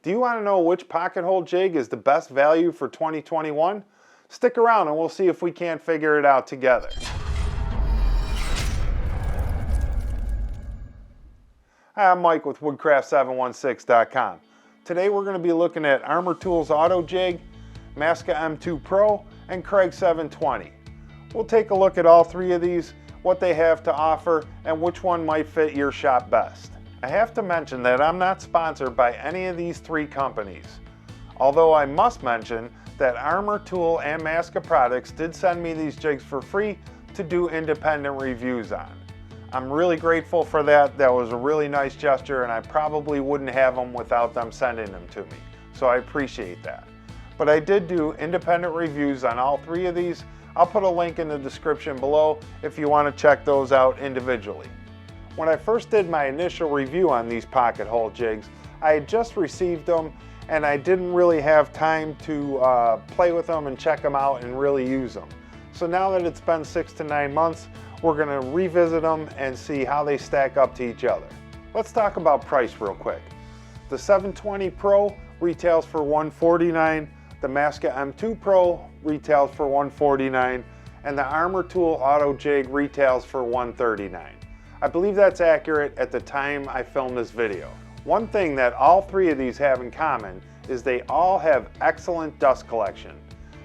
Do you want to know which pocket hole jig is the best value for 2021? Stick around and we'll see if we can't figure it out together. Hi, I'm Mike with Woodcraft716.com. Today we're going to be looking at Armor Tools Auto-Jig, Massca M2 Pro, and Kreg 720. We'll take a look at all three of these, what they have to offer, and which one might fit your shop best. I have to mention that I'm not sponsored by any of these three companies, although I must mention that Armor Tool and Massca products did send me these jigs for free to do independent reviews on. I'm really grateful for that. That was a really nice gesture, and I probably wouldn't have them without them sending them to me, so I appreciate that. But I did do independent reviews on all three of these. I'll put a link in the description below if you want to check those out individually. When I first did my initial review on these pocket hole jigs, I had just received them and I didn't really have time to play with them and check them out and really use them. So now that it's been 6 to 9 months, we're going to revisit them and see how they stack up to each other. Let's talk about price real quick. The 720 Pro retails for $149, the Massca M2 Pro retails for $149, and the Armor Tool Auto-Jig retails for $139. I believe that's accurate at the time I filmed this video. One thing that all three of these have in common is they all have excellent dust collection.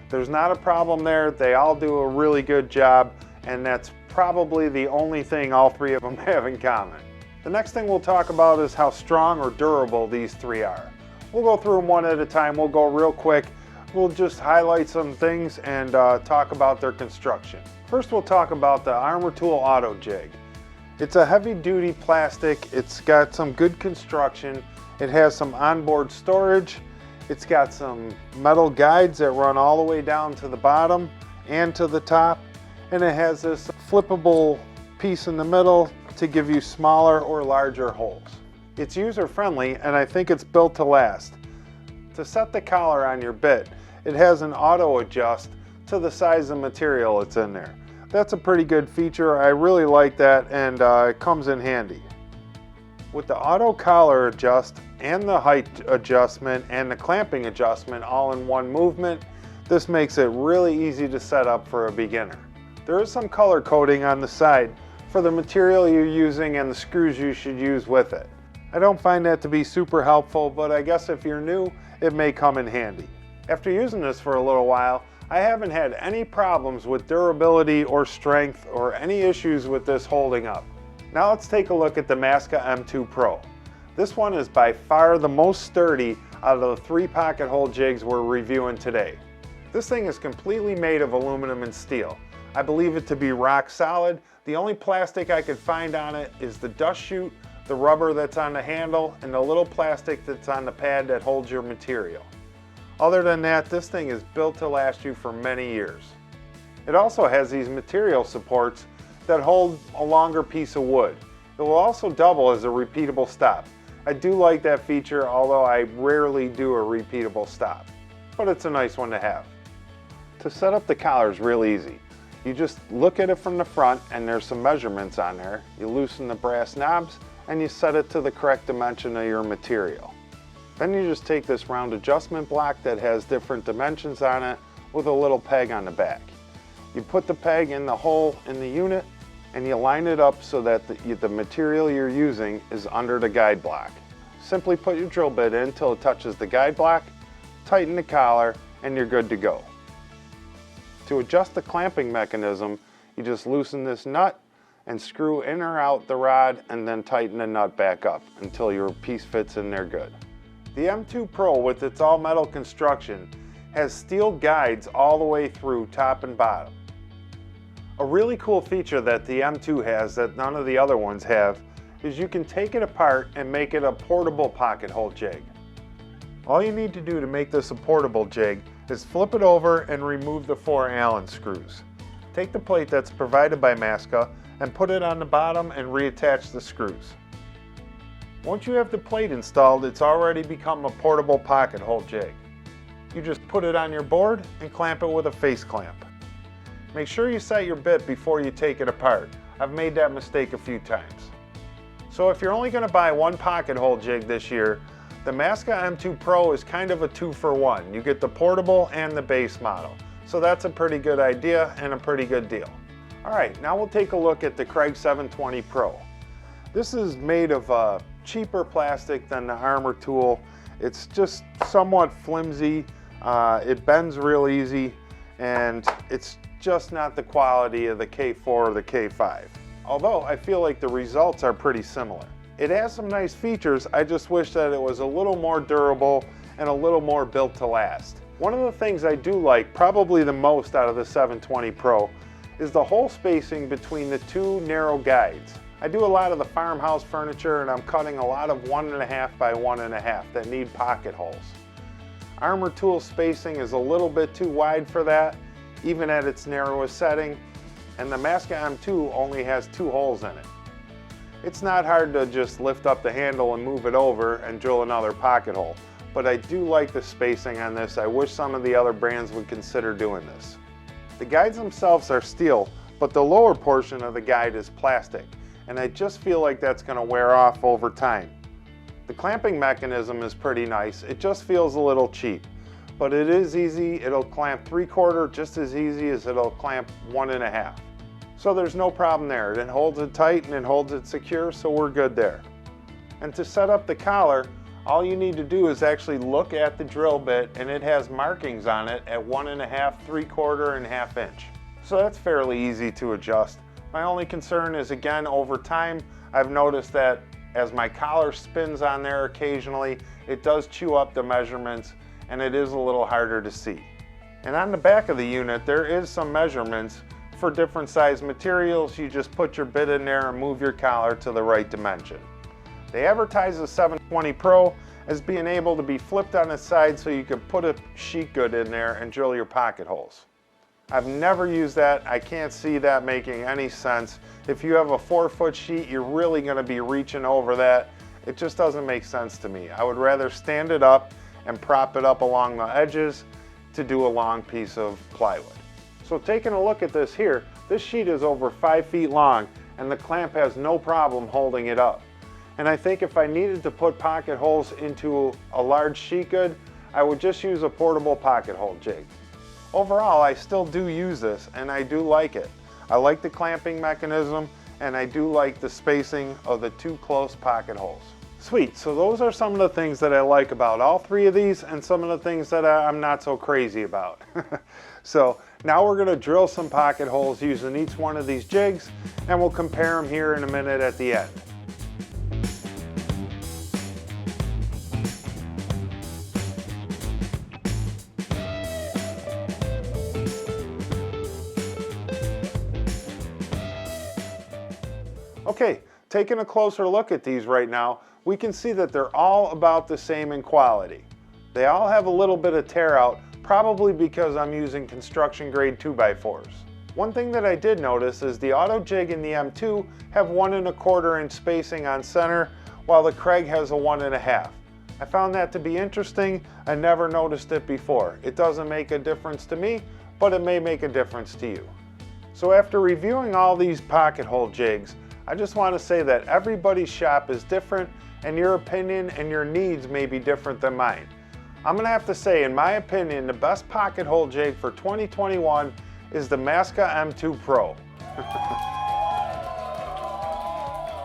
There's not a problem there. They all do a really good job, and that's probably the only thing all three of them have in common. The next thing we'll talk about is how strong or durable these three are. We'll go through them one at a time. We'll go real quick. We'll just highlight some things and talk about their construction. First, we'll talk about the Armor Tool Auto-Jig. It's a heavy-duty plastic. It's got some good construction. It has some onboard storage. It's got some metal guides that run all the way down to the bottom and to the top. And it has this flippable piece in the middle to give you smaller or larger holes. It's user-friendly, and I think it's built to last. To set the collar on your bit, it has an auto adjust to the size of material it's in there. That's a pretty good feature. I really like that, and it comes in handy. With the auto collar adjust and the height adjustment and the clamping adjustment all in one movement, this makes it really easy to set up for a beginner. There is some color coding on the side for the material you're using and the screws you should use with it. I don't find that to be super helpful, but I guess if you're new, it may come in handy. After using this for a little while, I haven't had any problems with durability or strength or any issues with this holding up. Now let's take a look at the Massca M2 Pro. This one is by far the most sturdy out of the three pocket hole jigs we're reviewing today. This thing is completely made of aluminum and steel. I believe it to be rock solid. The only plastic I could find on it is the dust chute, the rubber that's on the handle, and the little plastic that's on the pad that holds your material. Other than that, this thing is built to last you for many years. It also has these material supports that hold a longer piece of wood. It will also double as a repeatable stop. I do like that feature, although I rarely do a repeatable stop, but it's a nice one to have. To set up the collar is real easy. You just look at it from the front, and there's some measurements on there. You loosen the brass knobs and you set it to the correct dimension of your material. Then you just take this round adjustment block that has different dimensions on it with a little peg on the back. You put the peg in the hole in the unit and you line it up so that the material you're using is under the guide block. Simply put your drill bit in until it touches the guide block, tighten the collar, and you're good to go. To adjust the clamping mechanism, you just loosen this nut and screw in or out the rod and then tighten the nut back up until your piece fits in there good. The M2 Pro, with its all metal construction, has steel guides all the way through top and bottom. A really cool feature that the M2 has that none of the other ones have is you can take it apart and make it a portable pocket hole jig. All you need to do to make this a portable jig is flip it over and remove the 4 Allen screws. Take the plate that's provided by Massca and put it on the bottom and reattach the screws. Once you have the plate installed, it's already become a portable pocket hole jig. You just put it on your board and clamp it with a face clamp. Make sure you set your bit before you take it apart. I've made that mistake a few times. So if you're only going to buy one pocket hole jig this year, The Massca M2 Pro is kind of a 2-for-1. You get the portable and the base model. So that's a pretty good idea and a pretty good deal. Alright, now we'll take a look at the Kreg 720 Pro. This is made of cheaper plastic than the Armor Tool. It's just somewhat flimsy, it bends real easy, and it's just not the quality of the K4 or the K5. Although I feel like the results are pretty similar. It has some nice features, I just wish that it was a little more durable and a little more built to last. One of the things I do like, probably the most out of the 720 Pro, is the hole spacing between the two narrow guides. I do a lot of the farmhouse furniture and I'm cutting a lot of 1.5 by 1.5 that need pocket holes. Armor Tools spacing is a little bit too wide for that, even at its narrowest setting, and the Massca M2 only has 2 holes in it. It's not hard to just lift up the handle and move it over and drill another pocket hole, but I do like the spacing on this. I wish some of the other brands would consider doing this. The guides themselves are steel, but the lower portion of the guide is plastic, and I just feel like that's going to wear off over time. The clamping mechanism is pretty nice, it just feels a little cheap, but it is easy. It'll clamp 3/4 just as easy as it'll clamp 1.5. So there's no problem there. It holds it tight and it holds it secure, so we're good there. And to set up the collar, all you need to do is actually look at the drill bit, and it has markings on it at 1.5, 3/4, and 1/2 inch. So that's fairly easy to adjust. My only concern is, again, over time, I've noticed that as my collar spins on there occasionally, it does chew up the measurements and it is a little harder to see. And on the back of the unit, there is some measurements for different size materials. You just put your bit in there and move your collar to the right dimension. They advertise the 720 Pro as being able to be flipped on its side so you can put a sheet good in there and drill your pocket holes. I've never used that. I can't see that making any sense. If you have a 4-foot sheet, you're really going to be reaching over that. It just doesn't make sense to me. I would rather stand it up and prop it up along the edges to do a long piece of plywood. So taking a look at this here, this sheet is over 5 feet long and the clamp has no problem holding it up. And I think if I needed to put pocket holes into a large sheet good, I would just use a portable pocket hole jig. Overall, I still do use this and I do like it. I like the clamping mechanism and I do like the spacing of the 2 close pocket holes. Sweet, so those are some of the things that I like about all 3 of these and some of the things that I'm not so crazy about. So now we're going to drill some pocket holes using each one of these jigs, and we'll compare them here in a minute at the end. Okay, taking a closer look at these right now, we can see that they're all about the same in quality. They all have a little bit of tear out, probably because I'm using construction grade 2x4s. One thing that I did notice is the Auto-Jig and the M2 have 1.25 inch spacing on center, while the Kreg has a 1.5. I found that to be interesting. I never noticed it before. It doesn't make a difference to me, but it may make a difference to you. So after reviewing all these pocket hole jigs, I just want to say that everybody's shop is different and your opinion and your needs may be different than mine. I'm going to have to say, in my opinion, the best pocket hole jig for 2021 is the Massca M2 Pro.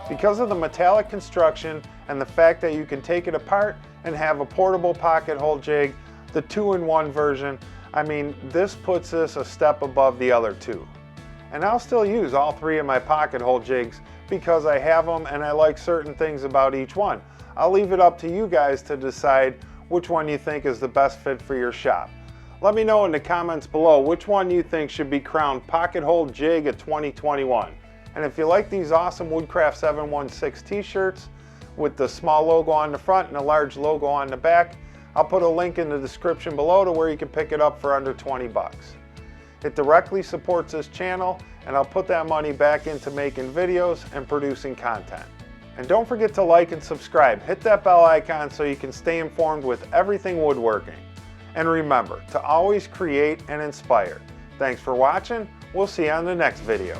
Because of the metallic construction and the fact that you can take it apart and have a portable pocket hole jig, the 2-in-1 version, I mean, this puts this a step above the other 2. And I'll still use all 3 of my pocket hole jigs because I have them and I like certain things about each one. I'll leave it up to you guys to decide which one you think is the best fit for your shop. Let me know in the comments below which one you think should be crowned Pocket Hole Jig of 2021. And if you like these awesome Woodcraft 716 t-shirts with the small logo on the front and a large logo on the back, I'll put a link in the description below to where you can pick it up for under 20 bucks. It directly supports this channel and I'll put that money back into making videos and producing content. And don't forget to like and subscribe. Hit that bell icon so you can stay informed with everything woodworking. And remember to always create and inspire. Thanks for watching. We'll see you on the next video.